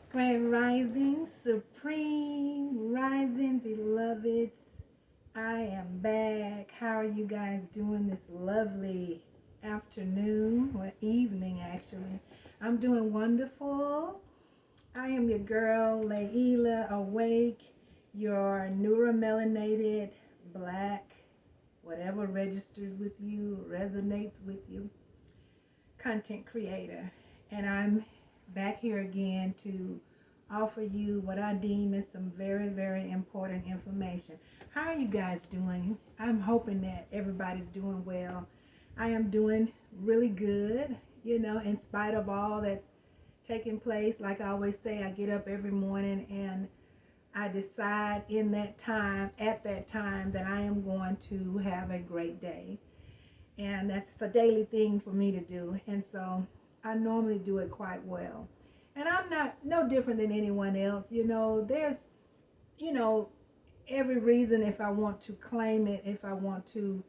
Grand Rising, Supreme Rising, beloveds. I am back. How are you guys doing this lovely afternoon or evening, actually? I'm doing wonderful. I am your girl, Layla, awake, your neuromelanated, black, whatever registers with you, resonates with you, content creator. And I'm back here again to offer you what I deem is some very, very important information. How are you guys doing? I'm hoping that everybody's doing well. I am doing really good, in spite of all that's taking place. Like I always say, I get up every morning and I decide at that time, that I am going to have a great day. And that's a daily thing for me to do. And so I normally do it quite well. And I'm not no different than anyone else. There's, you know, every reason if I want to claim it, if I want to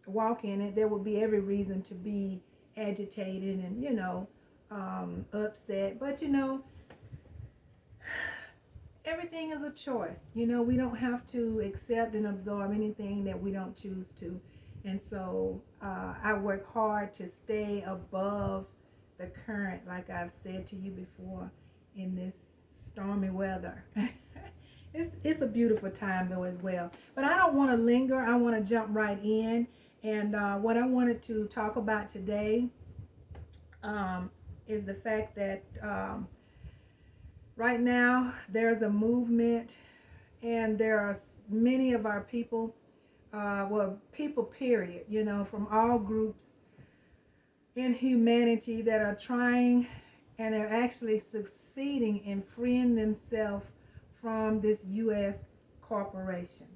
walk in it, there will be every reason to be agitated and, upset. But, everything is a choice. We don't have to accept and absorb anything that we don't choose to. And so I work hard to stay above the current, like I've said to you before, in this stormy weather. It's a beautiful time though as well. But I don't want to linger. I want to jump right in. And what I wanted to talk about today is the fact that right now there's a movement, and there are many of our people, people period, from all groups in humanity that are trying and are actually succeeding in freeing themselves from this U.S. corporation.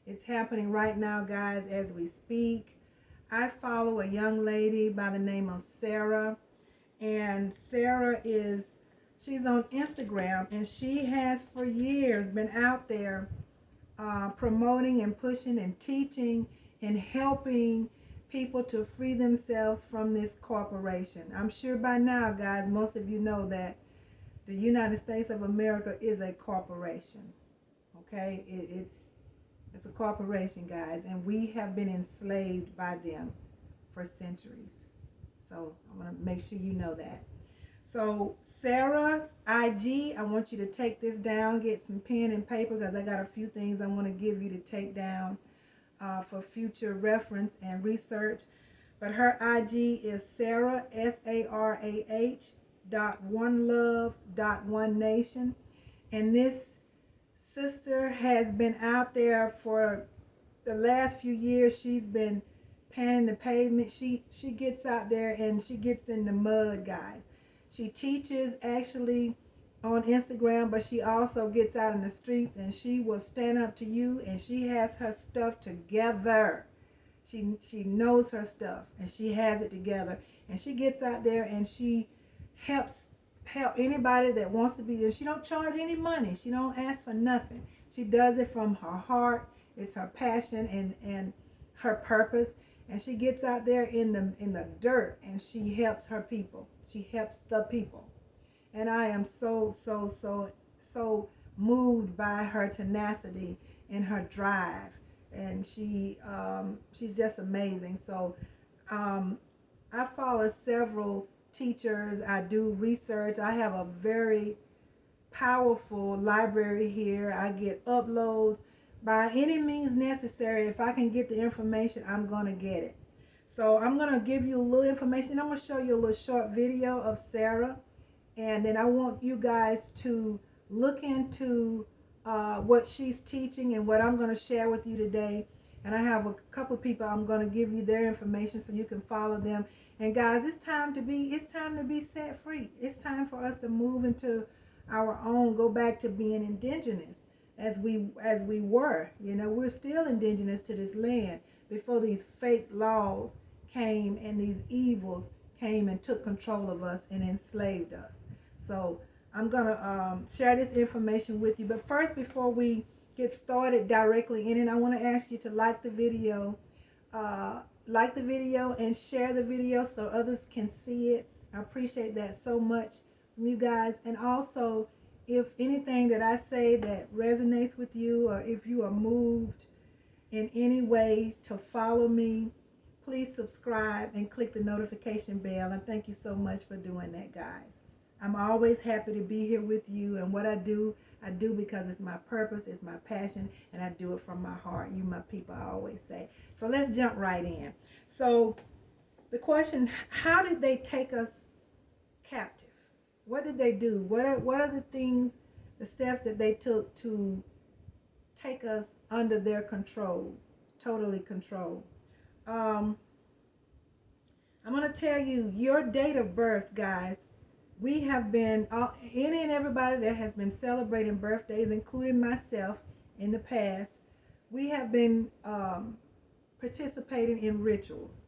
It's happening right now, guys, as we speak. I follow a young lady by the name of Sarah, and she's on Instagram, and she has for years been out there promoting and pushing and teaching and helping people to free themselves from this corporation. I'm sure by now, guys, most of you know that the United States of America is a corporation. Okay, it's a corporation, guys, and we have been enslaved by them for centuries. So I'm going to make sure you know that. So Sarah's IG, I want you to take this down, get some pen and paper, because I got a few things I want to give you to take down for future reference and research. But her IG is Sarah, SARAH .onelove.onenation. And this sister has been out there for the last few years. She's been panning the pavement. She gets out there and she gets in the mud, guys. She teaches actually on Instagram, but she also gets out in the streets, and she will stand up to you, and she has her stuff together. She knows her stuff, and she has it together, and she gets out there and she helps anybody that wants to be there. She don't charge any money. She don't ask for nothing. She does it from her heart. It's her passion and her purpose. And she gets out there in the dirt, and she helps her people. She helps the people. And I am so moved by her tenacity and her drive. And she's just amazing. So I follow several teachers. I do research. I have a very powerful library here. I get uploads. By any means necessary, if I can get the information, I'm going to get it. So I'm going to give you a little information. I'm going to show you a little short video of Sarah. And then I want you guys to look into what she's teaching and what I'm going to share with you today. And I have a couple of people I'm going to give you their information so you can follow them. And guys, it's time to be set free. It's time for us to move into our own, go back to being indigenous as we were. We're still indigenous to this land before these fake laws came and these evils came and took control of us and enslaved us. So I'm going to share this information with you. But first, before we get started directly in it, I want to ask you to like the video and share the video so others can see it. I appreciate that so much from you guys. And also, if anything that I say that resonates with you, or if you are moved in any way to follow me, please subscribe and click the notification bell. And thank you so much for doing that, guys. I'm always happy to be here with you. And what I do because it's my purpose, it's my passion, and I do it from my heart. You, my people, I always say. So let's jump right in. So the question, how did they take us captive? What did they do? What are the things, the steps that they took to take us under their control, totally control? I'm going to tell you, your date of birth, guys, we have been, any and everybody that has been celebrating birthdays, including myself in the past, we have been participating in rituals.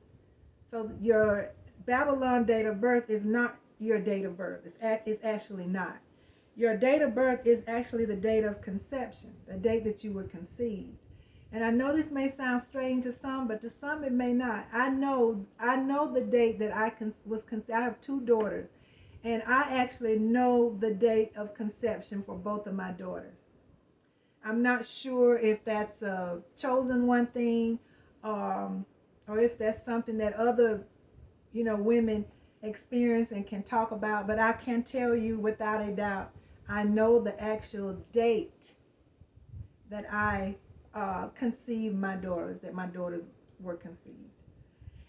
So your Babylon date of birth is not your date of birth. It's actually not. Your date of birth is actually the date of conception, the date that you were conceived. And I know this may sound strange to some, but to some it may not. I know the date that I was conceived. I have 2 daughters, and I actually know the date of conception for both of my daughters. I'm not sure if that's a chosen one thing, or if that's something that other, women experience and can talk about. But I can tell you without a doubt, I know the actual date that I conceived my daughters, that my daughters were conceived.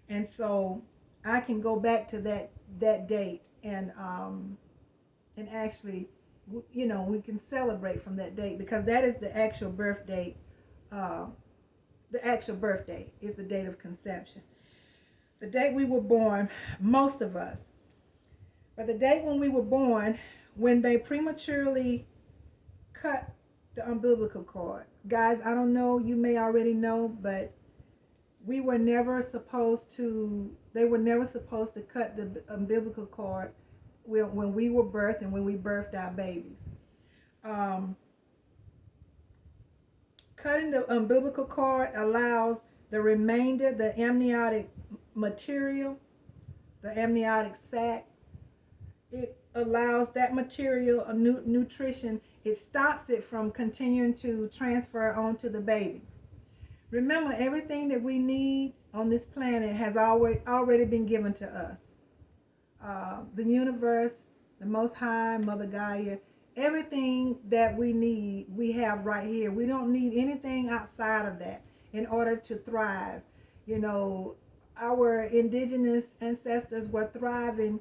And so I can go back to that date and actually, we can celebrate from that date, because that is the actual birth date. The actual birth date is the date of conception. The date we were born, most of us. But the date when we were born, when they prematurely cut the umbilical cord. Guys, I don't know, you may already know, but they were never supposed to cut the umbilical cord when we were birthed and when we birthed our babies. Cutting the umbilical cord allows the remainder, the amniotic material, the amniotic sac, it allows that material a nutrition. It stops it from continuing to transfer onto the baby. Remember, everything that we need on this planet has already been given to us. The universe, the Most High, Mother Gaia, everything that we need, we have right here. We don't need anything outside of that in order to thrive. Our indigenous ancestors were thriving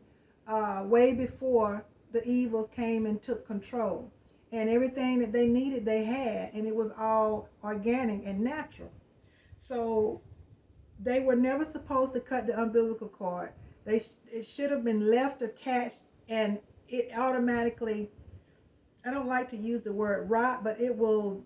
way before the evils came and took control. And everything that they needed, they had, and it was all organic and natural. So they were never supposed to cut the umbilical cord. It should have been left attached, and it automatically, I don't like to use the word rot, but it will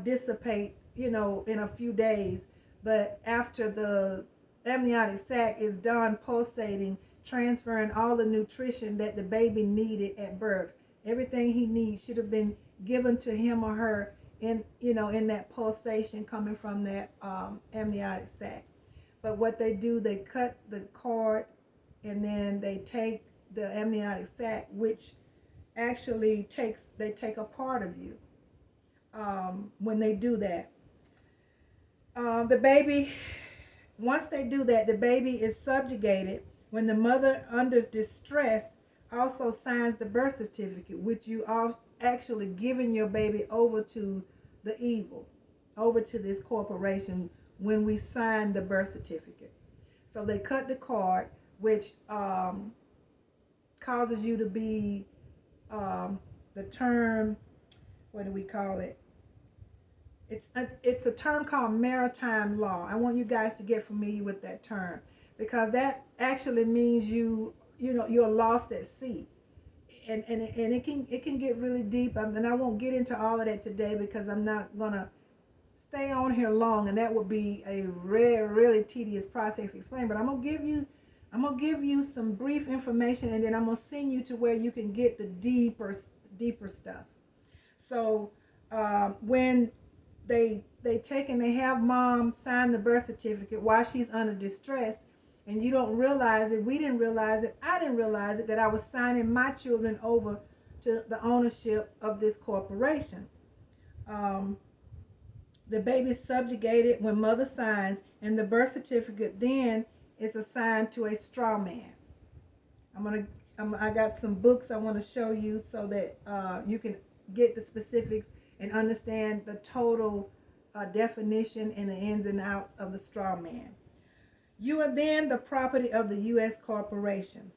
dissipate, in a few days. But after the amniotic sac is done pulsating, transferring all the nutrition that the baby needed at birth, everything he needs should have been given to him or her in that pulsation coming from that amniotic sac. But what they do, they cut the cord, and then they take the amniotic sac, which actually they take a part of you when they do that. The baby, once they do that, the baby is subjugated when the mother, under distress, also signs the birth certificate, which you are actually giving your baby over to the evils, over to this corporation when we sign the birth certificate. So they cut the cord, which causes you to be, the term, what do we call it? It's a term called Maritime Law. I want you guys to get familiar with that term, because that actually means you're lost at sea, and it can get really deep. And I won't get into all of that today, because I'm not gonna stay on here long, and that would be a really tedious process to explain. But I'm gonna give you some brief information, and then I'm gonna send you to where you can get the deeper stuff. So when they take and they have mom sign the birth certificate while she's under distress, and you don't realize it, we didn't realize it, I didn't realize it, that I was signing my children over to the ownership of this corporation. The baby's subjugated when mother signs, and the birth certificate then is assigned to a strawman. I got some books I want to show you so that you can get the specifics and understand the total definition and the ins and outs of the strawman. You are then the property of the U.S. corporation.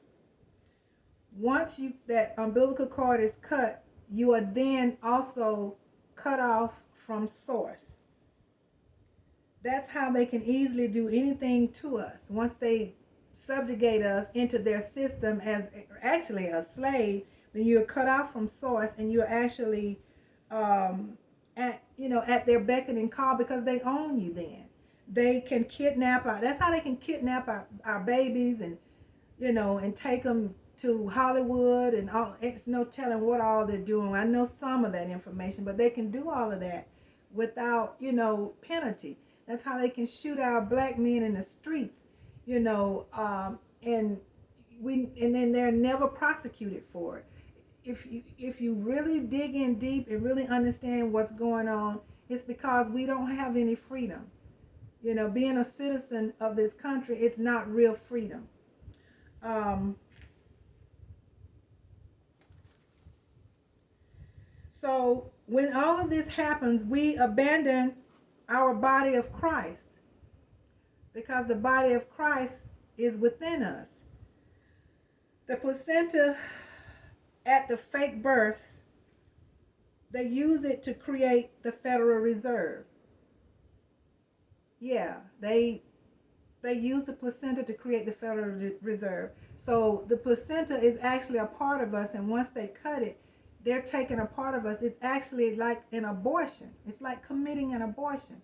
Once that umbilical cord is cut, you are then also cut off from source. That's how they can easily do anything to us. Once they subjugate us into their system as actually a slave, then you're cut off from source, and you're actually at their beck and call, because they own you. Then they can kidnap that's how they can kidnap our babies, and and take them to Hollywood and all. It's no telling what all they're doing. I know some of that information, but they can do all of that without penalty. That's how they can shoot our black men in the streets, and then they're never prosecuted for it. If you really dig in deep and really understand what's going on, it's because we don't have any freedom. Being a citizen of this country, it's not real freedom. So when all of this happens, we abandon our body of Christ, because the body of Christ is within us. The placenta at the fake birth, they use it to create the Federal Reserve. Yeah, they use the placenta to create the Federal Reserve. So the placenta is actually a part of us, and once they cut it, they're taking a part of us. It's actually like an abortion. It's like committing an abortion,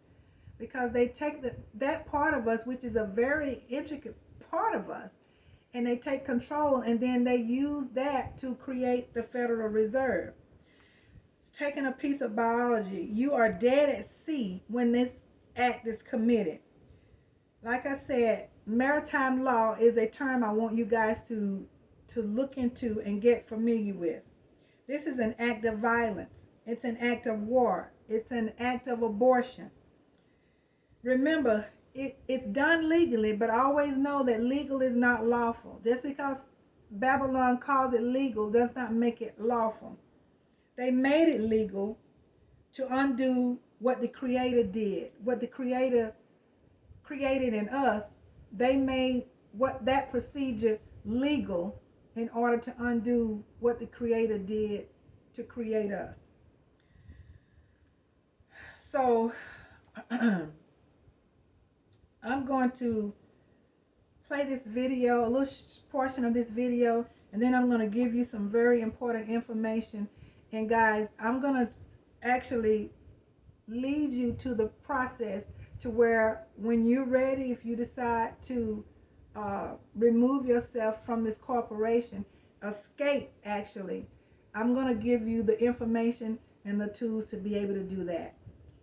because they take that part of us, which is a very intricate part of us, and they take control, and then they use that to create the Federal Reserve. It's taking a piece of biology. You are dead at sea when this act is committed. Like I said, maritime law is a term I want you guys to look into and get familiar with. This is an act of violence. It's an act of war. It's an act of abortion. Remember, it's done legally, but always know that legal is not lawful. Just because Babylon calls it legal does not make it lawful. They made it legal to undo what the Creator did. What the Creator created in us, they made that procedure legal in order to undo what the Creator did to create us. So I'm going to play this video, a little portion of this video, and then I'm going to give you some very important information. And guys, I'm going to actually lead you to the process to where when you're ready, if you decide to remove yourself from this corporation, escape actually, I'm going to give you the information and the tools to be able to do that.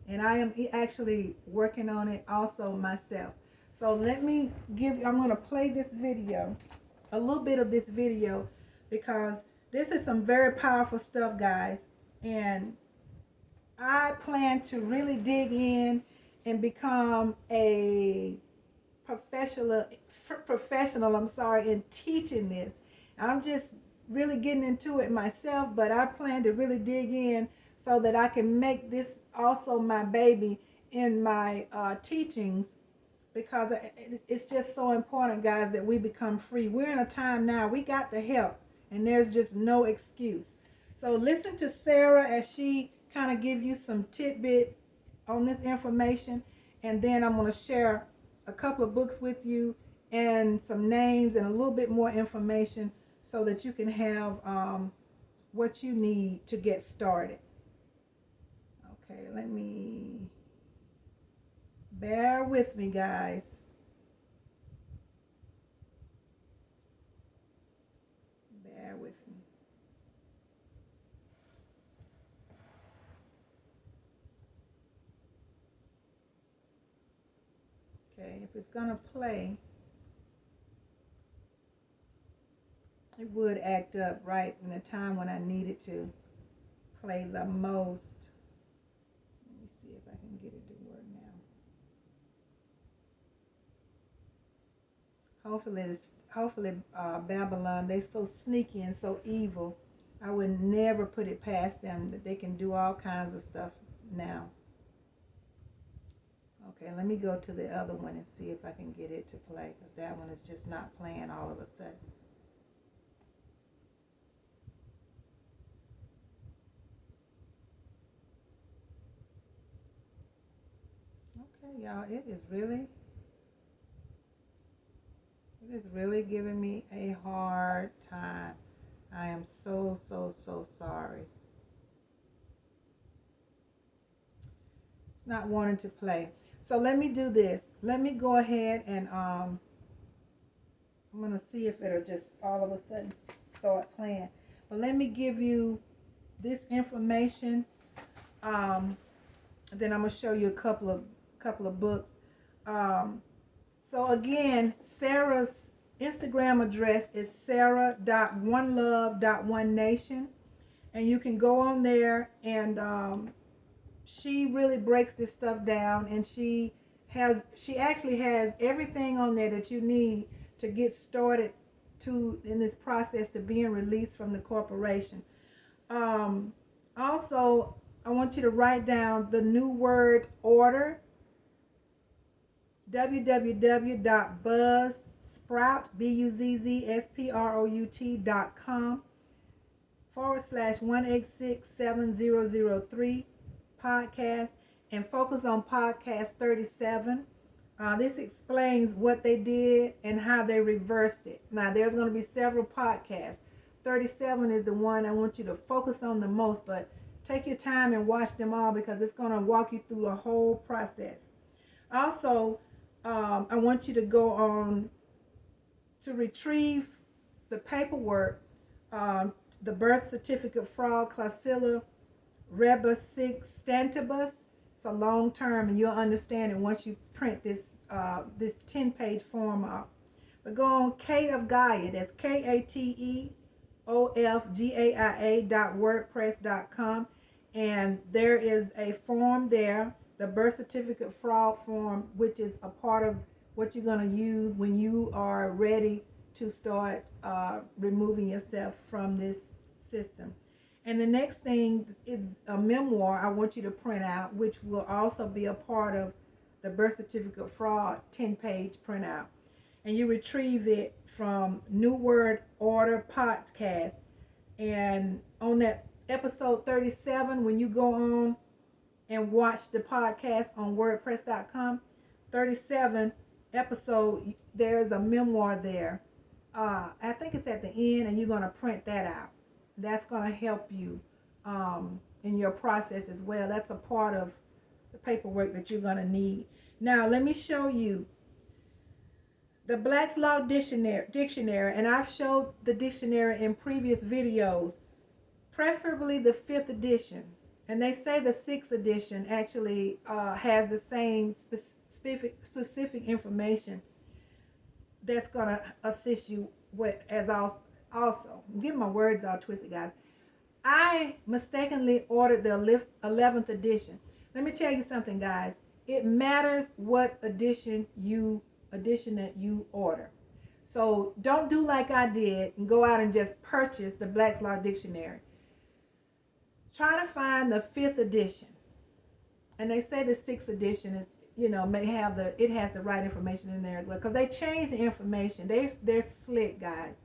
And I am actually working on it also myself. So I'm going to play this video, a little bit of this video, because this is some very powerful stuff, guys. And I plan to really dig in and become a professional in teaching this. I'm just really getting into it myself, but I plan to really dig in so that I can make this also my baby in my teachings, because it's just so important, guys, that we become free. We're in a time now, we got the help, and there's just no excuse. So listen to Sarah as she kind of give you some tidbit on this information, and then I'm going to share a couple of books with you and some names and a little bit more information so that you can have what you need to get started. Okay, bear with me, guys. Bear with me. Okay, if it's gonna play, It would act up right in the time when I needed to play the most. Let me see if I can get it to work now. Hopefully Babylon, they're so sneaky and so evil. I would never put it past them that they can do all kinds of stuff now. Okay, let me go to the other one and see if I can get it to play, because that one is just not playing all of a sudden. Okay, y'all, it is really giving me a hard time. I am so sorry. It's not wanting to play. So let me do this. Let me go ahead and I'm going to see if it'll just all of a sudden start playing. But let me give you this information. Then I'm going to show you a couple of books. So again, Sarah's Instagram address is sarah.onelove.onenation, and you can go on there, and she really breaks this stuff down, and she actually has everything on there that you need to get started in this process to being released from the corporation. Also, I want you to write down the new word order, www.buzzsprout.com/1867003 podcast, and focus on podcast 37. This explains what they did and how they reversed it. Now, there's going to be several podcasts. 37 is the one I want you to focus on the most, but take your time and watch them all, because it's going to walk you through the whole process. Also, I want you to go on to retrieve the paperwork, the birth certificate fraud, Placenta rebuscistantibus. It's a long term, and you'll understand it once you print this 10-page form out. But go on Kate of Gaia, that's KATEOFGAIA.wordpress.com, and there is a form there, the birth certificate fraud form, which is a part of what you're going to use when you are ready to start removing yourself from this system. And the next thing is a memoir I want you to print out, which will also be a part of the birth certificate fraud 10-page printout. And you retrieve it from New Word Order podcast. And on that episode 37, when you go on and watch the podcast on wordpress.com, 37 episode, there's a memoir there. I think it's at the end, and you're going to print that out. That's going to help you in your process as well. That's a part of the paperwork that you're going to need. Now, let me show you the Black's Law Dictionary, and I've showed the dictionary in previous videos, preferably the 5th edition. And they say the 6th edition actually has the same specific information that's going to assist you with as also. I'm getting my words all twisted, guys. I mistakenly ordered the 11th edition. Let me tell you something, guys. It matters what edition that you order. So don't do like I did and go out and just purchase the Black's Law Dictionary. Try to find the 5th edition. And they say the 6th edition is, may have it has the right information in there as well, because they change the information. They're slick, guys.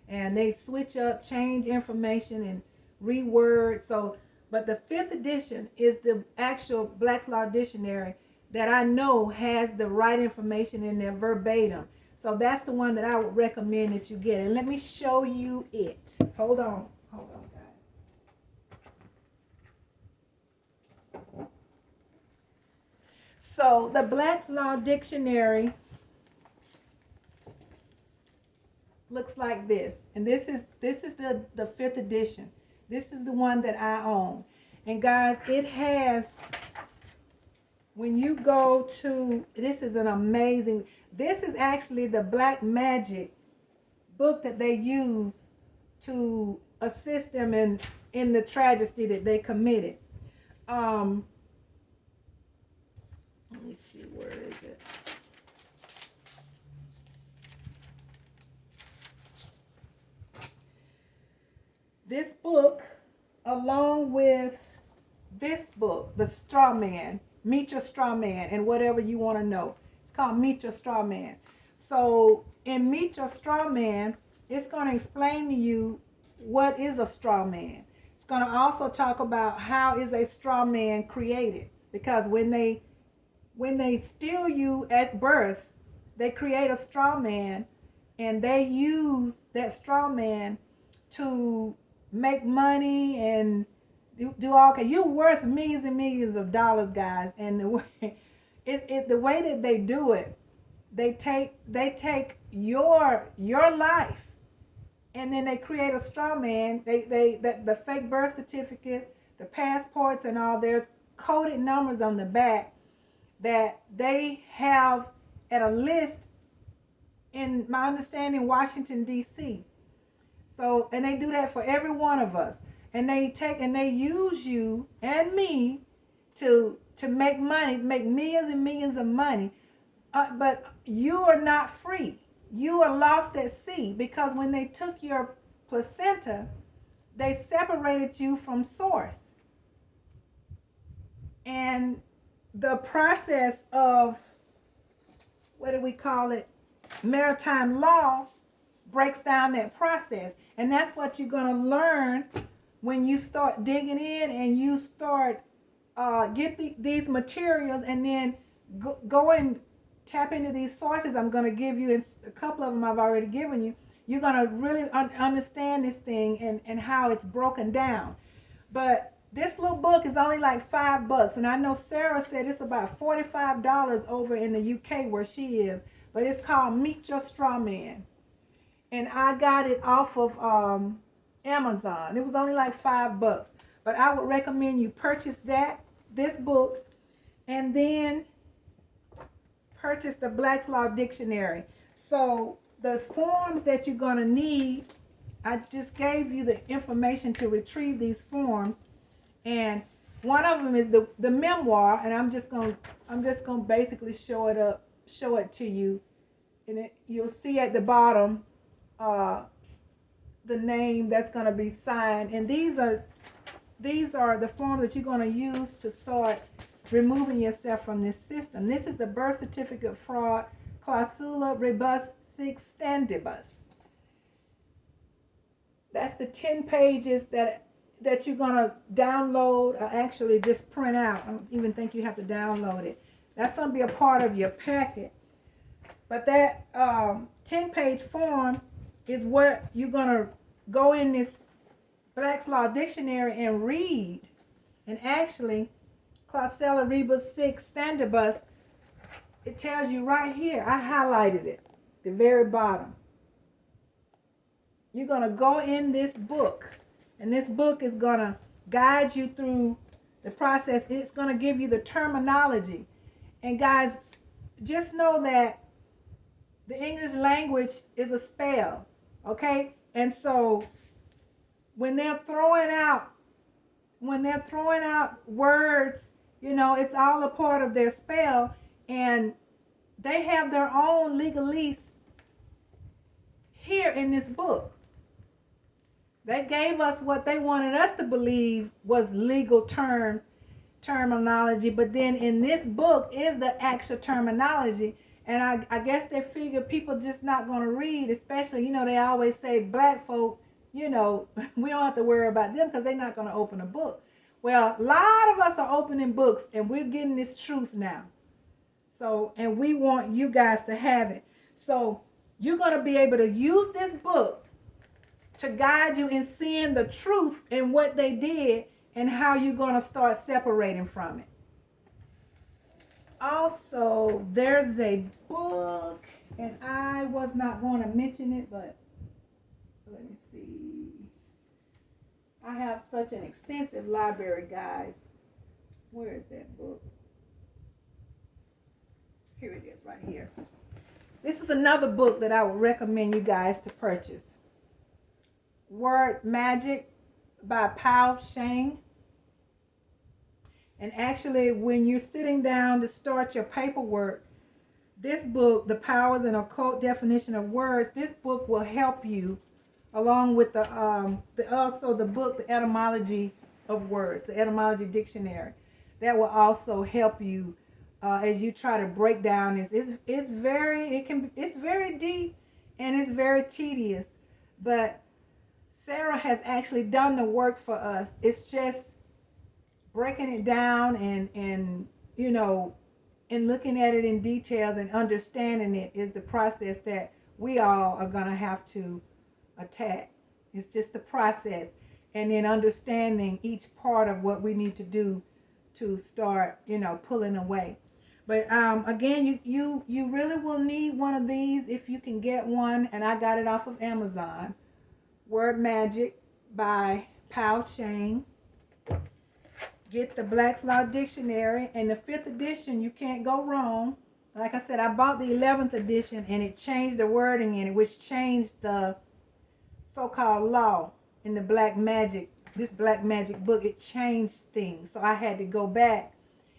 And they switch up, change information, and reword. So, but the 5th edition is the actual Black's Law Dictionary that I know has the right information in there verbatim. So that's the one that I would recommend that you get. And let me show you it. Hold on, guys. So the Black's Law Dictionary looks like this, and this is the 5th edition. This is the one that I own. And guys, it has, when you go to, this is actually the Black Magick book that they use to assist them in the tragedy that they committed. Let me see, where is it? This book, along with this book, The Strawman, Meet Your Strawman, and whatever you want to know. It's called Meet Your Strawman. So in Meet Your Strawman, it's going to explain to you what is a straw man. It's going to also talk about how is a straw man created. Because when they steal you at birth, they create a straw man, and they use that straw man to make money and do all. You're worth millions and millions of dollars, guys. And the way the way that they do it, they take your life, and then they create a straw man. The fake birth certificate, the passports, and all. There's coded numbers on the back that they have at a list, in my understanding, Washington, D.C. So, and they do that for every one of us. And they use you and me to make money, make millions and millions of money. But you are not free. You are lost at sea, because when they took your placenta, they separated you from source. And the process of, what do we call it, maritime law, breaks down that process. And that's what you're going to learn when you start digging in and you start get these materials, and then go and tap into these sources I'm going to give you. And a couple of them I've already given you. You're going to really understand this thing and how it's broken down. But this little book is only like $5. And I know Sarah said it's about $45 over in the UK where she is. But it's called Meet Your Strawman. And I got it off of Amazon. It was only like $5. But I would recommend you purchase this book, and then purchase the Black's Law Dictionary. So the forms that you're going to need, I just gave you the information to retrieve these forms. And one of them is the memoir, and I'm just going to basically show it to you. And you'll see at the bottom the name that's going to be signed. And these are the forms that you're going to use to start removing yourself from this system. This is the birth certificate fraud, clausula rebus sic stantibus. That's the 10 pages that you're going to download, or actually just print out. I don't even think you have to download it. That's going to be a part of your packet. But that 10-page form is what you're going to go in this Black's Law Dictionary and read. And actually, clausula rebus sic stantibus, it tells you right here. I highlighted it, the very bottom. You're going to go in this book, and this book is going to guide you through the process. It's going to give you the terminology. And guys, just know that the English language is a spell, okay? And so when they're throwing out words, it's all a part of their spell, and they have their own legalese here in this book. They gave us what they wanted us to believe was legal terminology, but then in this book is the actual terminology. And I guess they figure people just not going to read, especially, they always say black folk, we don't have to worry about them because they're not going to open a book. Well, a lot of us are opening books, and we're getting this truth now. So, and we want you guys to have it. So you're going to be able to use this book to guide you in seeing the truth in what they did and how you're going to start separating from it. Also, there's a book, and I was not going to mention it, but let me see. I have such an extensive library, guys. Where is that book? Here it is, right here. This is another book that I would recommend you guys to purchase. Word Magick by Pao Shang. And actually, when you're sitting down to start your paperwork, this book, The Powers and Occult Definition of Words, this book will help you, along with the book, The Etymology of Words, the Etymology Dictionary. That will also help you as you try to break down this. It's very deep and it's very tedious, but Sarah has actually done the work for us. It's just breaking it down and looking at it in details and understanding it is the process that we all are going to have to attack. It's just the process, and then understanding each part of what we need to do to start, pulling away. But again, you really will need one of these if you can get one, and I got it off of Amazon. Word Magick by Pao Shang. Get the Black's Law Dictionary, and the 5th edition, you can't go wrong. Like I said, I bought the 11th edition, and it changed the wording in it, which changed the so-called law in the Black Magick, this Black Magick book. It changed things, so I had to go back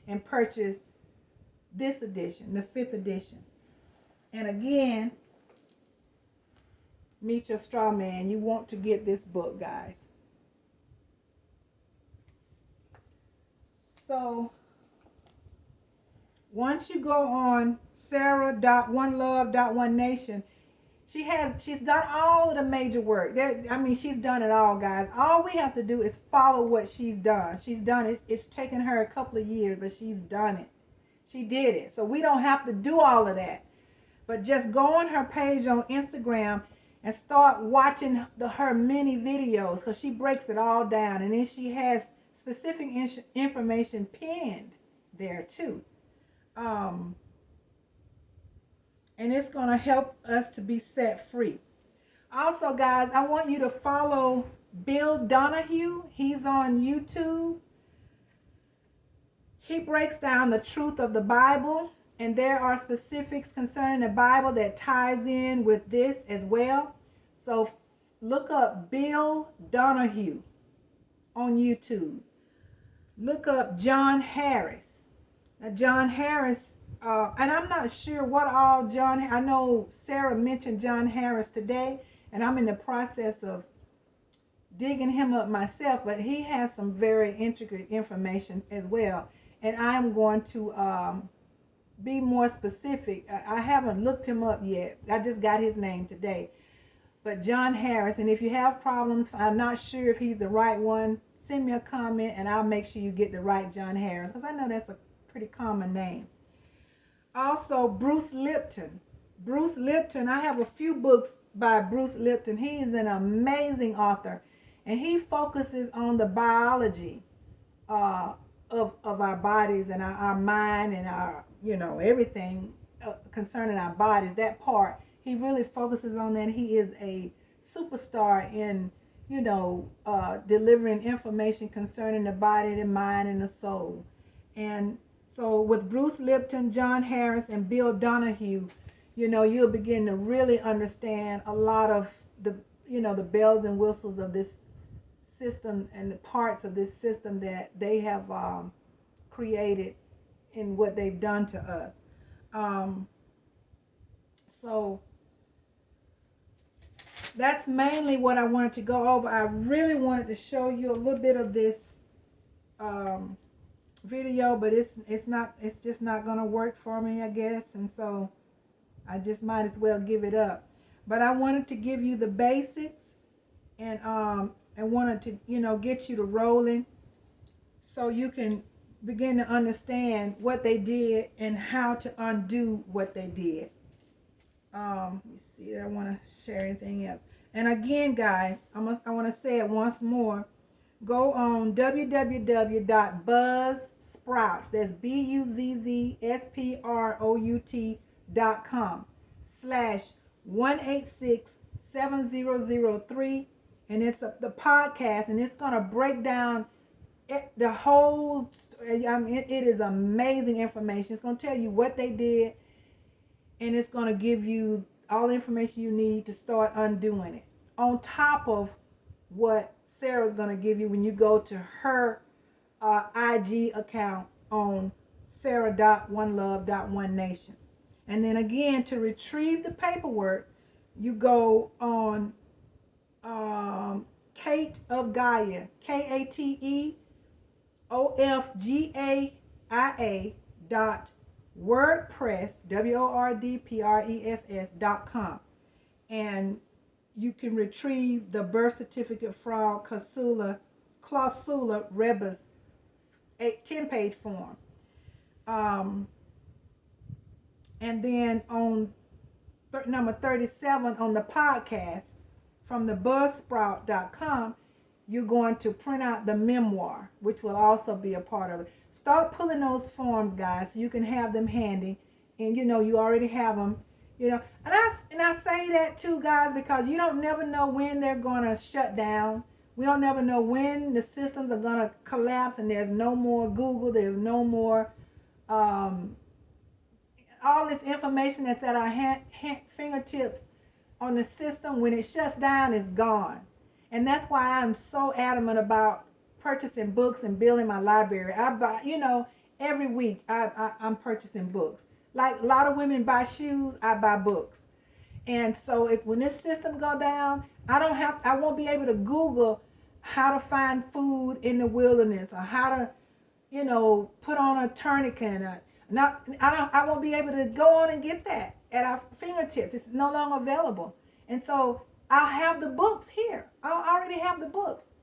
and purchase this edition, the 5th edition. And again, meet your straw man. You want to get this book, guys. So once you go on sarah.onelove.onenation, she's done all of the major work. She's done it all, guys. All we have to do is follow what she's done. She's done it. It's taken her a couple of years, but she's done it. She did it. So we don't have to do all of that. But just go on her page on Instagram and start watching her many videos, because she breaks it all down. And then she has specific information pinned there too. And it's going to help us to be set free. Also, guys, I want you to follow Bill Donahue. He's on YouTube. He breaks down the truth of the Bible, and there are specifics concerning the Bible that ties in with this as well. So look up Bill Donahue on YouTube. Look up John Harris. Now, John Harris, and I'm not sure what all I know Sarah mentioned John Harris today, and I'm in the process of digging him up myself, but he has some very intricate information as well. And I'm going to be more specific. I haven't looked him up yet. I just got his name today. But John Harris, and if you have problems, I'm not sure if he's the right one, send me a comment and I'll make sure you get the right John Harris, because I know that's a pretty common name. Also, Bruce Lipton. Bruce Lipton, I have a few books by Bruce Lipton. He's an amazing author, and he focuses on the biology of our bodies and our mind and our, everything concerning our bodies. That part, he really focuses on that. He is a superstar in, delivering information concerning the body, the mind, and the soul. And so with Bruce Lipton, John Harris, and Bill Donahue, you'll begin to really understand a lot of the, the bells and whistles of this system and the parts of this system that they have created in what they've done to us. So that's mainly what I wanted to go over. I really wanted to show you a little bit of this video, but it's just not gonna work for me, I guess, and so I just might as well give it up. But I wanted to give you the basics, and wanted to get you to rolling so you can begin to understand what they did and how to undo what they did. Let me see, I want to share anything else. And again, guys, I want to say it once more. Go on www.buzzsprout, that's BUZZSPROUT.com/1867003, and it's the podcast, and it's going to break down the whole, it is amazing information. It's going to tell you what they did, and it's going to give you all the information you need to start undoing it, on top of what Sarah's going to give you when you go to her IG account on sarah.onelove.onenation. And then again, to retrieve the paperwork, you go on Kate of Gaia, KateOfGaia.wordpress, WORDPRESS.com. And you can retrieve the birth certificate fraud clausula rebus 10-page form. And then on number 37 on the podcast from the buzzsprout.com, you're going to print out the memoir, which will also be a part of it. Start pulling those forms, guys, so you can have them handy. And you know, you already have them, you know. And I say that too, guys, because you don't never know when they're going to shut down. We don't never know when the systems are going to collapse and there's no more Google, there's no more all this information that's at our fingertips on the system. When it shuts down, it's gone. And that's why I'm so adamant about purchasing books and building my library. I buy, you know, every week I'm purchasing books. Like a lot of women buy shoes, I buy books. And so when this system go down, I won't be able to Google how to find food in the wilderness or how to, you know, put on a tourniquet. I won't be able to go on and get that at our fingertips. It's no longer available. And so I'll have the books here. I'll already have the books.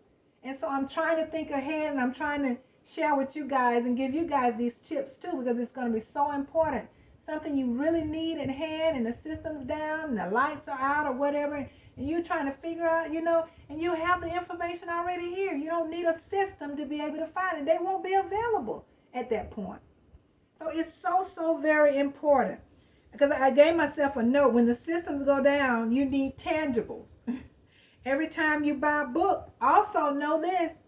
And so I'm trying to think ahead, and I'm trying to share with you guys and give you guys these tips too, because it's going to be so important. Something you really need at hand, and the system's down and the lights are out or whatever, and you're trying to figure out, you know, and you have the information already here. You don't need a system to be able to find it. They won't be available at that point. So it's so very important, because I gave myself a note. When the systems go down, you need tangibles. Every time you buy a book, also know this,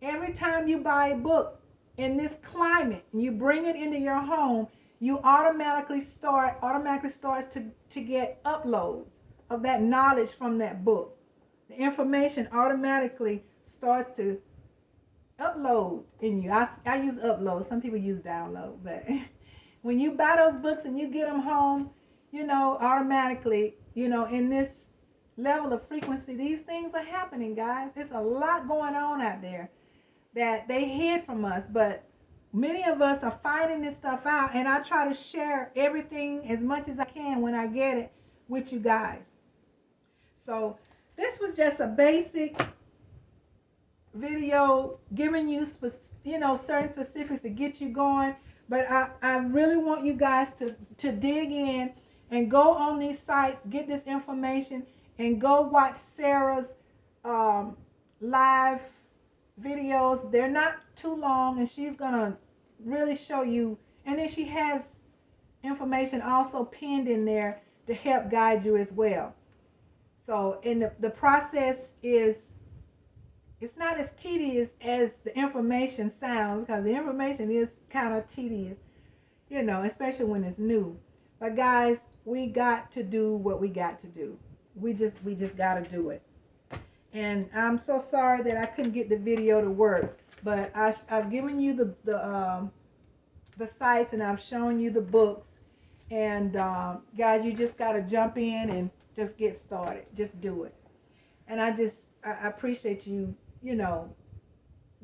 every time you buy a book in this climate and you bring it into your home, you automatically starts to get uploads of that knowledge from that book. The information automatically starts to upload in you. I use upload. Some people use download. But when you buy those books and you get them home, you know, automatically, you know, in this level of frequency, these things are happening, guys. It's a lot going on out there that they hid from us, but many of us are finding this stuff out, and I try to share everything as much as I can when I get it with you guys. So this was just a basic video giving you, you know, certain specifics to get you going, but I really want you guys to dig in and go on these sites, get this information, and go watch Sarah's live videos. They're not too long, and she's gonna really show you, and then she has information also pinned in there to help guide you as well. So in the process is, it's not as tedious as the information sounds, because the information is kind of tedious, you know, especially when it's new. But guys, we got to do what we got to do. We just got to do it. And I'm so sorry that I couldn't get the video to work, but I've given you the sites, and I've shown you the books. And guys, you just got to jump in and just get started. Just do it. And I appreciate you, you know,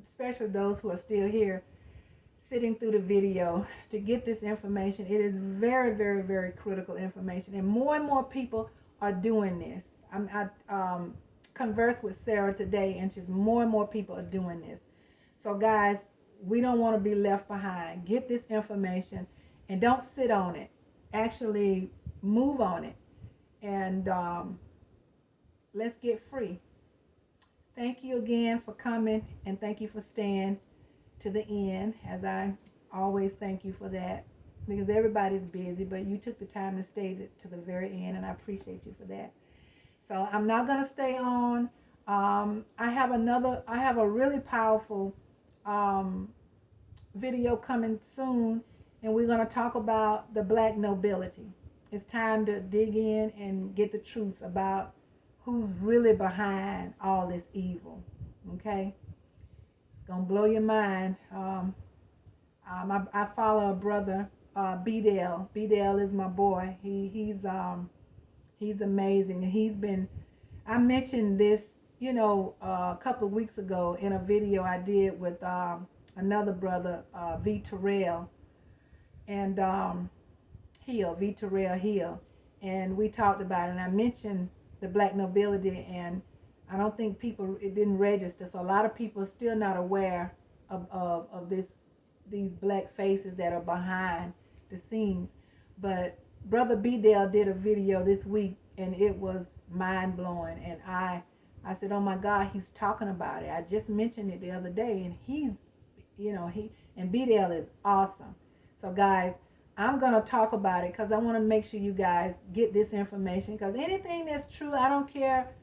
especially those who are still here sitting through the video to get this information. It is very, very, very critical information, and more people are doing this. I conversed with Sarah today, and she's more and more people are doing this. So guys, we don't want to be left behind. Get this information and don't sit on it. Actually move on it, and let's get free. Thank you again for coming, and thank you for staying to the end, as I always thank you for that, because everybody's busy, but you took the time to stay to the very end, and I appreciate you for that. So I'm not going to stay on. I have a really powerful video coming soon, and we're going to talk about the Black nobility. It's time to dig in and get the truth about who's really behind all this evil. Okay, it's gonna blow your mind. I follow a brother, B-Dale. B-Dale is my boy. He's amazing, and he's been. I mentioned this, a couple of weeks ago in a video I did with another brother, V. Terrell, and V. Terrell Hill, and we talked about it. And I mentioned the black nobility, and I don't think it didn't register. So a lot of people are still not aware of these black faces that are behind the scenes. But Brother B-Dale did a video this week, and it was mind-blowing. And I said, oh my God, he's talking about it. I just mentioned it the other day, and and B-Dale is awesome. So guys, I'm going to talk about it because I want to make sure you guys get this information, because anything that's true, I don't care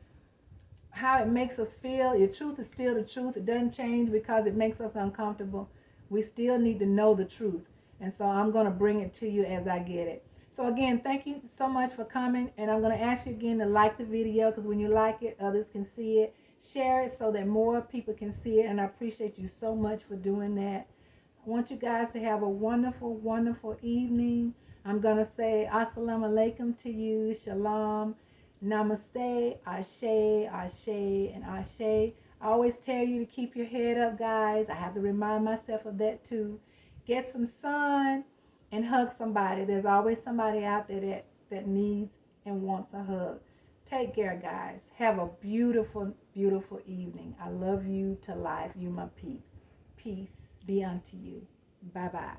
how it makes us feel. The truth is still the truth. It doesn't change because it makes us uncomfortable. We still need to know the truth. And so I'm going to bring it to you as I get it. So again, thank you so much for coming. And I'm going to ask you again to like the video, because when you like it, others can see it. Share it so that more people can see it. And I appreciate you so much for doing that. I want you guys to have a wonderful, wonderful evening. I'm going to say assalamu alaikum to you. Shalom. Namaste. Ashe, ashe, and ashe. I always tell you to keep your head up, guys. I have to remind myself of that too. Get some sun and hug somebody. There's always somebody out there that needs and wants a hug. Take care, guys. Have a beautiful, beautiful evening. I love you to life, you my peeps. Peace be unto you. Bye-bye.